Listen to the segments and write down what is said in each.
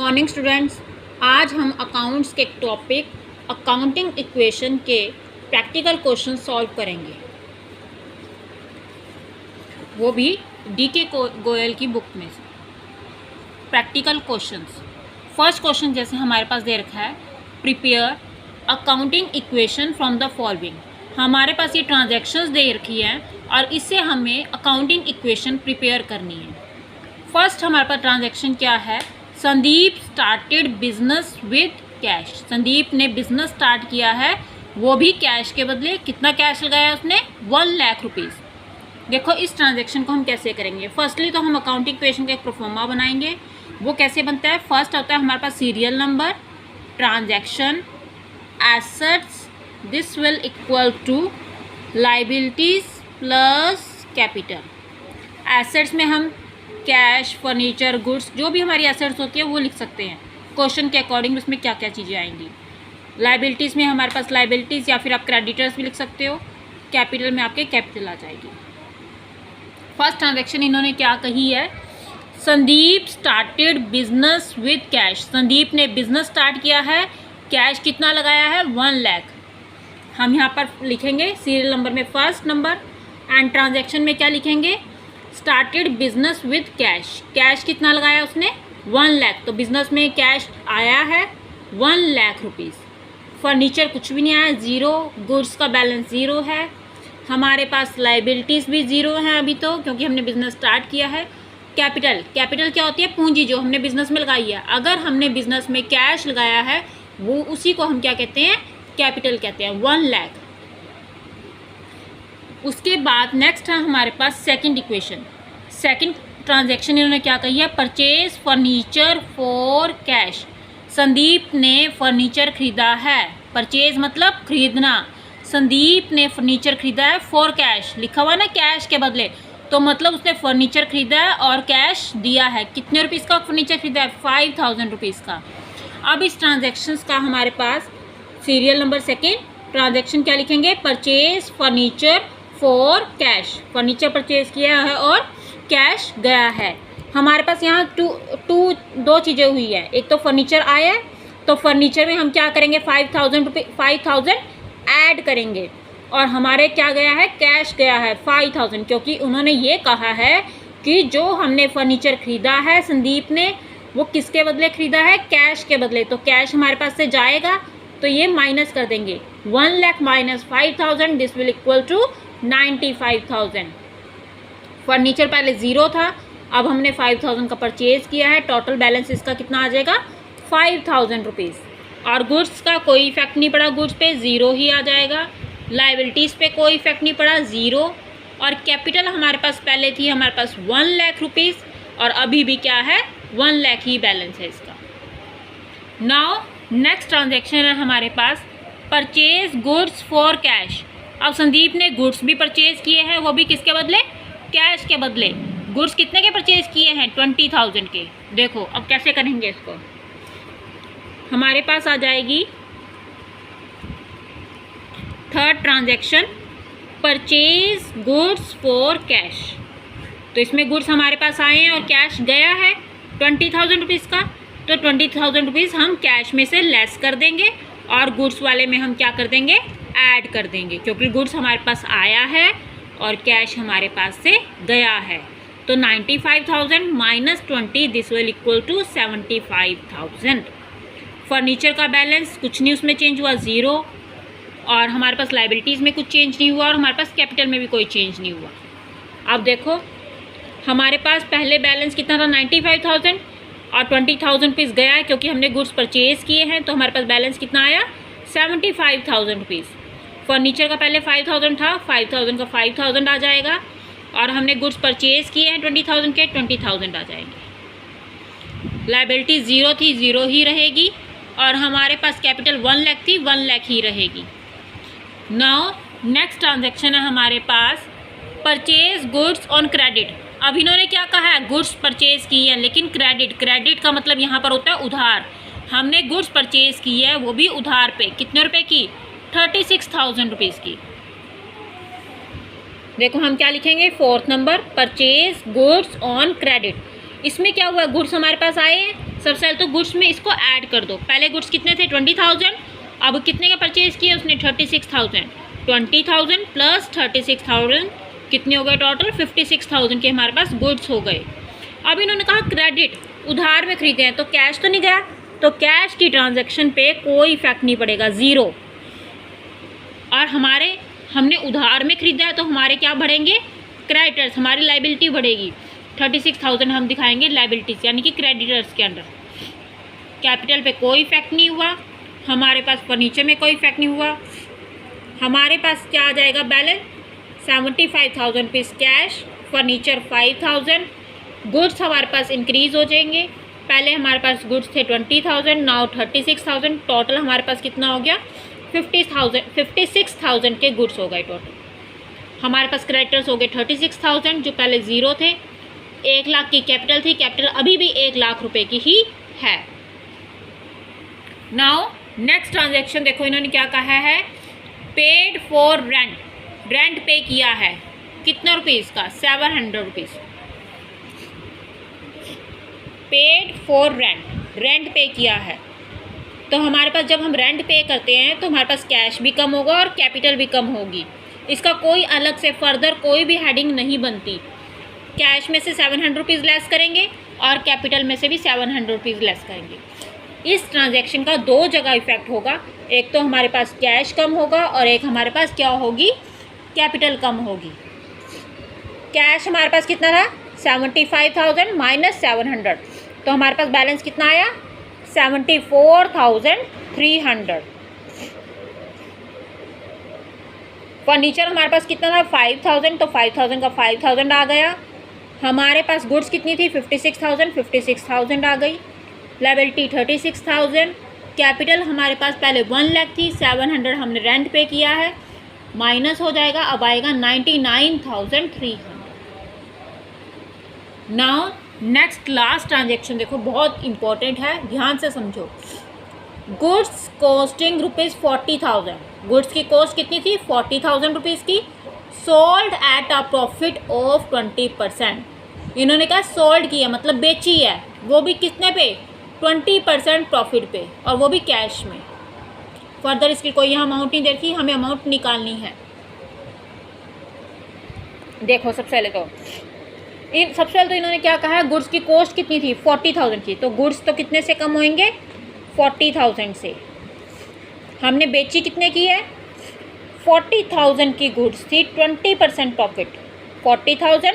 Morning students. आज हम accounts के एक टॉपिक अकाउंटिंग इक्वेशन के प्रैक्टिकल क्वेश्चन सॉल्व करेंगे, वो भी डी.के. गोयल की बुक में से प्रैक्टिकल क्वेश्चंस। फर्स्ट क्वेश्चन जैसे हमारे पास दे रखा है, prepare accounting equation from the following. हमारे पास ये ट्रांजैक्शंस दे रखी है और इससे हमें अकाउंटिंग इक्वेशन प्रिपेयर करनी है। फर्स्ट हमारे पास ट्रांजैक्शन क्या है, Sandeep started business with cash. Sandeep ने बिजनेस स्टार्ट किया है, वो भी कैश के बदले। कितना कैश लगाया उसने? 1 लाख रुपीज़। देखो इस ट्रांजैक्शन को हम कैसे करेंगे। फर्स्टली तो हम अकाउंटिंग इक्वेशन का एक प्रोफॉर्मा बनाएंगे। वो कैसे बनता है? फर्स्ट होता है हमारे पास serial number, transaction, assets, this will equal to liabilities plus capital. Assets में हम कैश, फर्नीचर, गुड्स, जो भी हमारी एसेट्स होती है वो लिख सकते हैं क्वेश्चन के अकॉर्डिंग उसमें क्या क्या चीज़ें आएंगी। लाइबिलिटीज़ में हमारे पास लाइबिलिटीज़ या फिर आप क्रेडिटर्स भी लिख सकते हो। कैपिटल में आपके कैपिटल आ जाएगी। फर्स्ट ट्रांजैक्शन इन्होंने क्या कही है, Sandeep started business with cash. Sandeep ने बिजनेस स्टार्ट किया है, कैश कितना लगाया है? 1 लाख। हम यहाँ पर लिखेंगे सीरियल नंबर में फर्स्ट नंबर एंड ट्रांजैक्शन में क्या लिखेंगे, started business with cash. Cash कितना लगाया उसने? 1 लाख। तो बिजनेस में कैश आया है 1 लाख रुपीज़। फर्नीचर कुछ भी नहीं आया, ज़ीरो। गुड्स का बैलेंस ज़ीरो है। हमारे पास लाइबिलिटीज़ भी ज़ीरो हैं अभी तो, क्योंकि हमने बिज़नेस स्टार्ट किया है। कैपिटल, कैपिटल क्या होती है? पूंजी जो हमने बिज़नेस में लगाई है। अगर हमने बिज़नेस में कैश लगाया है वो उसी को हम क्या कहते हैं? कैपिटल कहते हैं। 1 लाख। उसके बाद नेक्स्ट है हमारे पास सेकंड इक्वेशन। सेकंड ट्रांजैक्शन इन्होंने क्या कही है, purchase furniture for cash. Sandeep ने फर्नीचर खरीदा है। परचेज मतलब खरीदना। संदीप ने फर्नीचर खरीदा है फॉर कैश, लिखा हुआ ना कैश के बदले, तो मतलब उसने फर्नीचर खरीदा है और कैश दिया है। कितने रुपीज़ का फर्नीचर खरीदा है? 5000 रुपीज़ का। अब इस ट्रांजैक्शंस का हमारे पास सीरियल नंबर सेकंड ट्रांजैक्शन क्या लिखेंगे, purchase furniture for cash. Furniture purchase किया है और कैश गया है। हमारे पास यहाँ दो चीज़ें हुई है। एक तो फर्नीचर आया है, तो फर्नीचर में हम क्या करेंगे, 5000 ऐड करेंगे और हमारे क्या गया है, कैश गया है 5000, क्योंकि उन्होंने ये कहा है कि जो हमने फर्नीचर खरीदा है संदीप ने, वो किसके बदले खरीदा है? कैश के बदले। तो कैश हमारे पास से जाएगा तो ये माइनस कर देंगे। 1 lakh minus 5000, this will equal to 95,000। Furniture पहले ज़ीरो था, अब हमने 5000 का परचेज़ किया है। टोटल बैलेंस इसका कितना आ जाएगा? 5000 रुपीज़। और गुड्स का कोई इफेक्ट नहीं पड़ा, गुड्स पे ज़ीरो ही आ जाएगा। लाइबिलिटीज़ पे कोई इफेक्ट नहीं पड़ा, ज़ीरो। और कैपिटल हमारे पास पहले थी हमारे पास 1 लाख रुपीज़ और अभी भी क्या है, 1 लाख ही बैलेंस है इसका। नाउ नेक्स्ट ट्रांजैक्शन है हमारे पास, परचेज गुड्स फॉर कैश। अब संदीप ने गुड्स भी परचेज किए हैं, वो भी किसके बदले? कैश के बदले। गुड्स कितने के परचेज किए हैं? 20,000 के। देखो अब कैसे करेंगे इसको। हमारे पास आ जाएगी third transaction, purchase goods for cash. तो इसमें गुड्स हमारे पास आए हैं और कैश गया है 20,000 रुपीज़ का। तो 20,000 रुपीज़ हम कैश में से लेस कर देंगे और गुड्स वाले में हम क्या कर देंगे, ऐड कर देंगे, क्योंकि गुड्स हमारे पास आया है और कैश हमारे पास से गया है। तो 95,000 minus 20, this will equal to 75,000। Furniture का बैलेंस कुछ नहीं उसमें चेंज हुआ, ज़ीरो। और हमारे पास लाइबिलिटीज़ में कुछ चेंज नहीं हुआ और हमारे पास कैपिटल में भी कोई चेंज नहीं हुआ। अब देखो हमारे पास पहले बैलेंस कितना था, 95,000 और 20,000 रुपीज़ गया है क्योंकि हमने गुड्स परचेज़ किए हैं। तो हमारे पास बैलेंस कितना आया, 75,000 रुपीज़। फर्नीचर का पहले 5000 था, 5000 का 5000 आ जाएगा और हमने गुड्स परचेज़ किए हैं 20,000 के, 20,000 आ जाएंगे। लाइबिलिटी ज़ीरो थी, ज़ीरो ही रहेगी और हमारे पास कैपिटल 1 लाख थी, 1 लाख ही रहेगी। नाउ नेक्स्ट ट्रांजैक्शन है हमारे पास, परचेज गुड्स ऑन क्रेडिट। अब इन्होंने क्या कहा है, गुड्स परचेज़ की है लेकिन क्रेडिट का मतलब यहाँ पर होता है उधार। हमने गुड्स परचेज़ की है वो भी उधार पे। कितने रुपए की? 36,000 रुपीज़ की। देखो हम क्या लिखेंगे, fourth number, purchase goods on credit. इसमें क्या हुआ, गुड्स हमारे पास आए हैं सबसे पहले तो गुड्स में इसको ऐड कर दो। पहले गुड्स कितने थे 20,000, अब कितने का परचेज किया उसने 36,000। 20,000 प्लस 36,000 कितने हो गए टोटल 56,000 के हमारे पास गुड्स हो गए। अब इन्होंने कहा क्रेडिट, उधार में खरीदे हैं तो कैश तो नहीं गया, तो कैश की ट्रांजैक्शन पे कोई इफेक्ट नहीं पड़ेगा, ज़ीरो। और हमने उधार में खरीदा है तो हमारे क्या बढ़ेंगे क्रेडिटर्स, हमारी लाइबिलिटी बढ़ेगी। 36,000 हम दिखाएंगे लाइबिलिटीज यानी कि क्रेडिटर्स के अंडर। कैपिटल पे कोई इफेक्ट नहीं हुआ, हमारे पास फर्नीचर में कोई इफेक्ट नहीं हुआ। हमारे पास क्या आ जाएगा balance 75,000 rupees cash, furniture 5,000, goods हमारे पास इंक्रीज़ हो जाएंगे। पहले हमारे पास गुड्स थे 20,000, नाउ 36,000, टोटल हमारे पास कितना हो गया 56,000 के गुड्स हो गए टोटल। हमारे पास क्रेडिटर्स हो गए 36,000 जो पहले ज़ीरो थे। 1 लाख की कैपिटल थी, कैपिटल अभी भी 1 लाख रुपए की ही है। नाउ नेक्स्ट ट्रांजैक्शन देखो इन्होंने क्या कहा है, पेड फॉर रेंट, रेंट पे किया है कितना रुपीज़ का 700 rupees. Paid for rent, rent पे किया है तो हमारे पास जब हम रेंट पे करते हैं तो हमारे पास कैश भी कम होगा और कैपिटल भी कम होगी। इसका कोई अलग से फर्दर कोई भी हेडिंग नहीं बनती। कैश में से 700 रुपीज़ लेस करेंगे और कैपिटल में से भी 700 रुपीज़ लेस करेंगे। इस ट्रांजैक्शन का 2 जगह इफेक्ट होगा, एक तो हमारे पास कैश कम होगा और एक हमारे पास क्या होगी कैपिटल कम होगी। कैश हमारे पास कितना था 75,000 माइनस 700 तो हमारे पास बैलेंस कितना आया 74,300। फर्नीचर हमारे पास कितना था 5,000 तो 5,000 का 5,000 आ गया। हमारे पास गुड्स कितनी थी 56,000 आ गई। लायबिलिटी 36,000। कैपिटल हमारे पास पहले 1 लाख थी, 700 हमने रेंट पे किया है, माइनस हो जाएगा, अब आएगा 99,300। नाउ नेक्स्ट लास्ट ट्रांजेक्शन देखो बहुत इंपॉर्टेंट है, ध्यान से समझो। गुड्स कॉस्टिंग ₹40,000, गुड्स की कॉस्ट कितनी थी 40,000 रुपीज़ की, sold at a profit of 20%। इन्होंने कहा सोल्ड किया मतलब बेची है, वो भी कितने पे 20% प्रॉफिट पे और वो भी कैश में। फर्दर इसकी कोई यहाँ अमाउंट नहीं देखी, हमें अमाउंट निकालनी है। देखो सबसे पहले तो इन्होंने क्या कहा है, गुड्स की कॉस्ट कितनी थी 40,000 की, तो गुड्स तो कितने से कम होंगे 40,000 से। हमने बेची कितने की है 40,000 की गुड्स थी, 20% प्रॉफिट, 40,000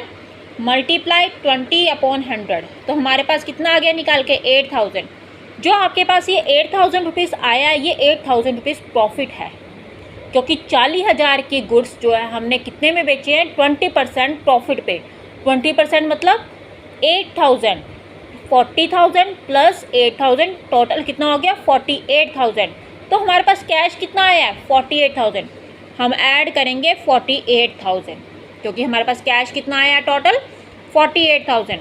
मल्टीप्लाई 20/100 तो हमारे पास कितना आ गया निकाल के 8,000। जो आपके पास ये 8,000 रुपीज़ आया, ये 8,000 रुपीज़ प्रॉफिट है, क्योंकि 40,000 की गुड्स जो है हमने कितने में बेचे हैं 20% प्रॉफिट पे। 20% मतलब 8,000, 40,000 प्लस 8,000 टोटल कितना हो गया 48,000। तो हमारे पास कैश कितना आया है 48,000, हम ऐड करेंगे 48,000 क्योंकि हमारे पास कैश कितना आया टोटल 48,000।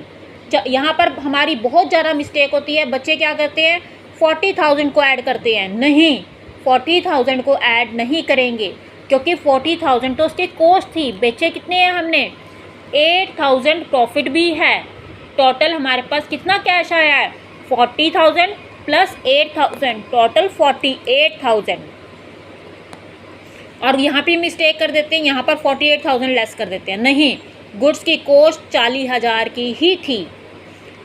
यहाँ पर हमारी बहुत ज़्यादा मिस्टेक होती है, बच्चे क्या करते हैं 40,000 को ऐड करते हैं, नहीं 40,000 को ऐड नहीं करेंगे क्योंकि 40,000 तो उसकी कॉस्ट थी, बेचे कितने हैं हमने 8,000 प्रॉफिट भी है। टोटल हमारे पास कितना कैश आया है 40,000 प्लस 8,000 टोटल 48,000। और यहाँ पे मिस्टेक कर देते हैं, यहाँ पर 48,000 लेस कर देते हैं, नहीं गुड्स की कॉस्ट 40,000 की ही थी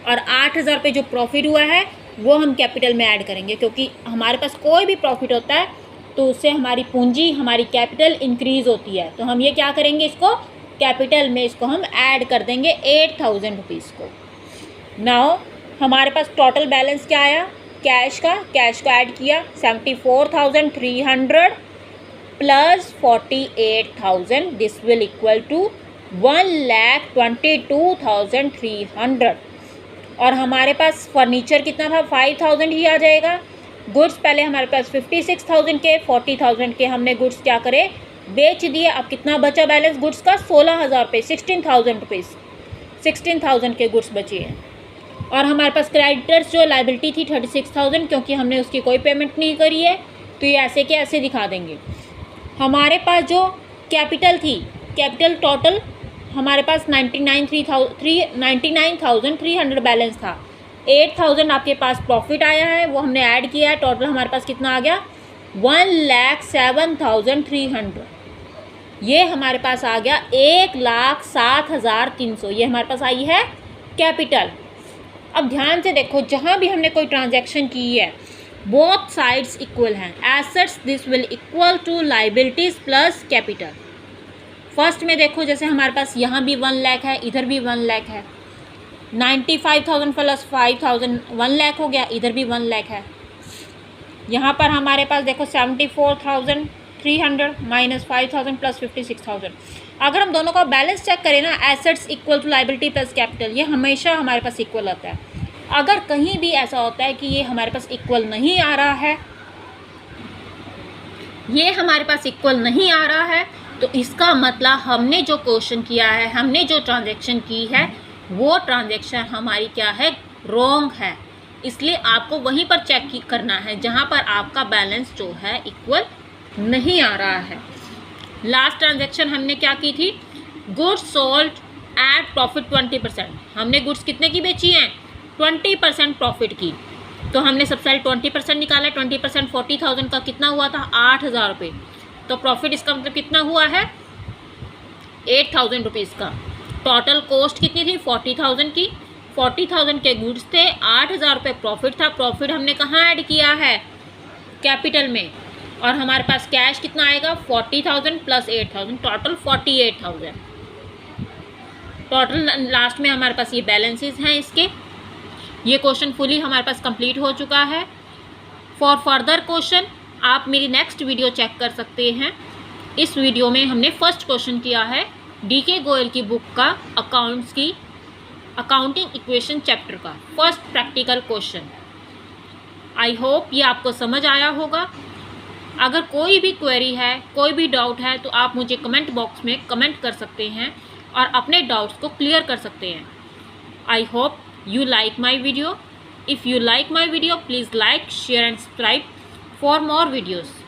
और 8,000 पे जो प्रॉफिट हुआ है वो हम कैपिटल में ऐड करेंगे, क्योंकि हमारे पास कोई भी प्रॉफिट होता है तो उससे हमारी पूंजी हमारी कैपिटल इंक्रीज़ होती है। तो हम ये क्या करेंगे, इसको कैपिटल में इसको हम ऐड कर देंगे 8,000 रुपीज़ को। नाउ हमारे पास टोटल बैलेंस क्या आया कैश को ऐड किया 74,300 plus 48,000, this will equal to 1,22,300। और हमारे पास फर्नीचर कितना था 5,000 ही आ जाएगा। गुड्स पहले हमारे पास 56,000 के, 40,000 के हमने गुड्स क्या करे बेच दिए। अब कितना बचा बैलेंस गुड्स का 16,000 पे 16,000 रुपीज़, 16,000 के गुड्स बचे हैं। और हमारे पास क्रेडिटर्स जो लाइबिलिटी थी 36,000, क्योंकि हमने उसकी कोई पेमेंट नहीं करी है तो ये ऐसे के ऐसे दिखा देंगे। हमारे पास जो कैपिटल थी, कैपिटल टोटल हमारे पास 99,300 बैलेंस था, 8,000 आपके पास प्रॉफिट आया है, वो हमने ऐड किया है, टोटल हमारे पास कितना आ गया 1,07,300। ये हमारे पास आ गया 1,07,300, ये हमारे पास आई है कैपिटल। अब ध्यान से देखो, जहाँ भी हमने कोई ट्रांजैक्शन की है बोथ साइड्स इक्वल हैं। Assets this will equal to liabilities plus capital. First में देखो, जैसे हमारे पास यहाँ भी 1 लाख है, इधर भी 1 लाख है, 95,000 प्लस 5,000 1 लाख हो गया, इधर भी 1 लाख है। यहाँ पर हमारे पास देखो 74,300 माइनस 5,000 प्लस 56,000। अगर हम दोनों का बैलेंस चेक करें ना, assets equal to liability plus capital, ये हमेशा हमारे पास इक्वल आता है। अगर कहीं भी ऐसा होता है कि ये हमारे पास इक्वल नहीं आ रहा है, ये हमारे पास इक्वल नहीं आ रहा है, तो इसका मतलब हमने जो क्वेश्चन किया है, हमने जो ट्रांजैक्शन की है, वो ट्रांजैक्शन हमारी क्या है, रॉन्ग है। इसलिए आपको वहीं पर चेक करना है जहां पर आपका बैलेंस जो है इक्वल नहीं आ रहा है। लास्ट ट्रांजैक्शन हमने क्या की थी, गुड्स सोल्ड एट प्रॉफिट 20%। हमने गुड्स कितने की बेची हैं, 20% प्रॉफिट की। तो हमने सबसे पहले 20% निकाला, 20% 40,000 का कितना हुआ था, 8,000 रुपये। तो प्रॉफिट इसका मतलब कितना हुआ है, 8,000 रुपीज़ का। टोटल कॉस्ट कितनी थी, 40,000 की। 40,000 के गुड्स थे, 8,000 रुपये प्रॉफिट था। प्रॉफिट हमने कहाँ ऐड किया है, कैपिटल में। और हमारे पास कैश कितना आएगा, 40,000 प्लस 8,000, टोटल 48,000। टोटल लास्ट में हमारे पास ये बैलेंसेस हैं इसके। ये क्वेश्चन फुली हमारे पास कंप्लीट हो चुका है। फॉर फर्दर क्वेश्चन आप मेरी नेक्स्ट वीडियो चेक कर सकते हैं। इस वीडियो में हमने फर्स्ट क्वेश्चन किया है डीके गोयल की बुक का अकाउंट्स की अकाउंटिंग इक्वेशन चैप्टर का first practical question. I hope ये आपको समझ आया होगा। अगर कोई भी क्वेरी है, कोई भी डाउट है, तो आप मुझे कमेंट बॉक्स में कमेंट कर सकते हैं और अपने डाउट्स को क्लियर कर सकते हैं। I hope you like my video. If you like my video, please like, share and subscribe for more videos.